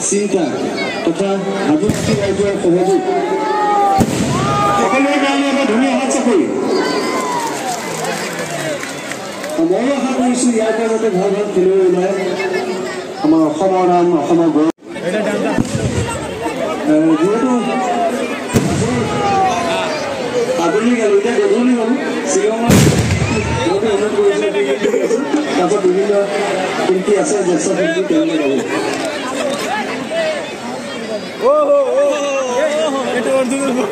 Cinta तथा आदिवासी राज्य सहयोग সকলোৰে কাৰণে এটা ধুনীয়া হাত চাপৰি মই আশা কৰিছোঁ ইয়াৰ পৰা যাতে ভাল ভাল খেলুৱৈ ওলায় আমাৰ অসমৰ নাম অসমৰ গৌৰৱ যিহেতু আবেলি গ'লো এতিয়া গধূলি হ'ল শ্বিলঙত তাৰপৰা বিভিন্ন শিল্পী আছে জ্যেষ্ঠ শিল্পী তেওঁলোকে গাব itu order dulu.